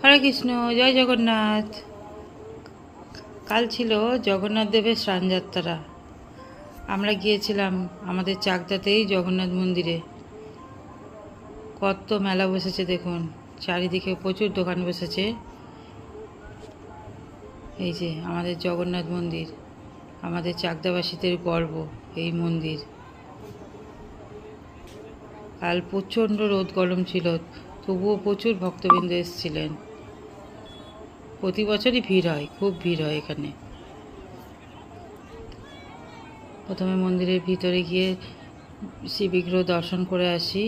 হরে কৃষ্ণ, জয় জগন্নাথ। কাল ছিল জগন্নাথ দেবের স্নানযাত্রা। আমরা গিয়েছিলাম আমাদের চাকদাতেই জগন্নাথ মন্দিরে। কত মেলা বসেছে দেখুন, চারিদিকে প্রচুর দোকান বসেছে। এই যে আমাদের জগন্নাথ মন্দির, আমাদের চাকদাবাসীদের গর্ব এই মন্দির। কাল প্রচণ্ড রোদ গরম ছিল, তবুও প্রচুর ভক্তবৃন্দ এসেছিলেন। প্রতি বছরই ভিড় হয়, খুব ভিড় হয় এখানে। প্রথমে মন্দিরের ভিতরে গিয়ে শিববিগ্রহ দর্শন করে আসি।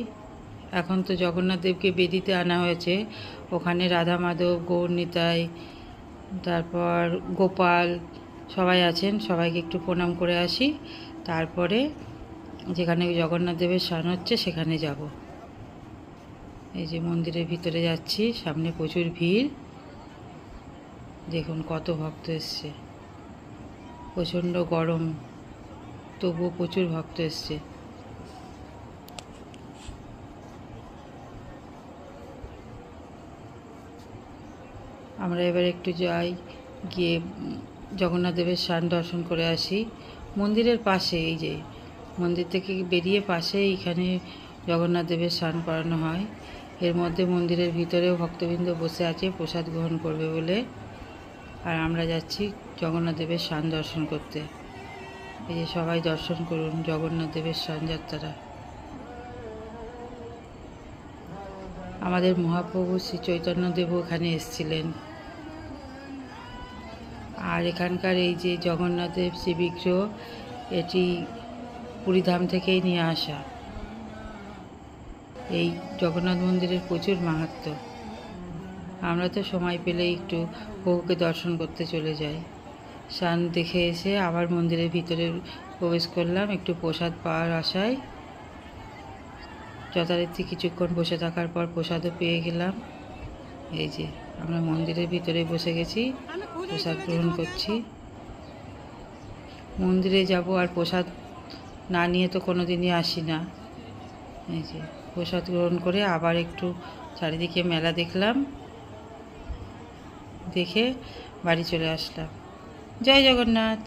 এখন তো জগন্নাথ দেবকে বেদিতে আনা হয়েছে, ওখানে রাধা মাধব, গৌর নিতাই, তারপর গোপাল সবাই আছেন। সবাইকে একটু প্রণাম করে আসি, তারপরে যেখানে জগন্নাথ দেবের স্নান হচ্ছে সেখানে যাব। এই যে মন্দিরের ভিতরে যাচ্ছি, সামনে প্রচুর ভিড়। দেখুন কত ভক্ত এসছে, প্রচণ্ড গরম, তবুও প্রচুর ভক্ত এসছে। আমরা এবার একটু যাই, গিয়ে জগন্নাথ দেবের স্নান দর্শন করে আসি। মন্দিরের পাশে, এই যে মন্দির থেকে বেরিয়ে পাশে এইখানে জগন্নাথ দেবের স্নান করানো হয়। এর মধ্যে মন্দিরের ভিতরেও ভক্তবৃন্দ বসে আছে প্রসাদ গ্রহণ করবে বলে। আর আমরা যাচ্ছি জগন্নাথ দেবের স্নান দর্শন করতে। এই যে সবাই দর্শন করুন জগন্নাথ দেবের স্নানযাত্রা। আমাদের মহাপ্রভু শ্রী চৈতন্যদেবও এখানে এসেছিলেন। আর এখানকার এই যে জগন্নাথদেব শিববিগ্রহ, এটি পুরীধাম থেকেই নিয়ে আসা। এই জগন্নাথ মন্দিরের প্রচুর মাহাত্ম্য। আমরা তো সময় পেলে একটু প্রভুকে দর্শন করতে চলে যাই। স্নান দেখে এসে আবার মন্দিরের ভিতরে প্রবেশ করলাম একটু প্রসাদ পাওয়ার আশায়। যথারীতি কিছুক্ষণ বসে থাকার পর প্রসাদও পেয়ে গেলাম। এই যে আমরা মন্দিরের ভিতরে বসে গেছি, প্রসাদ গ্রহণ করছি। মন্দিরে যাব আর প্রসাদ না নিয়ে তো কোনো দিনই আসি না। এই যে প্রসাদ গ্রহণ করে আবার একটু চারিদিকে মেলা দেখলাম, দেখে বাড়ি চলে আসলাম। জয় জগন্নাথ।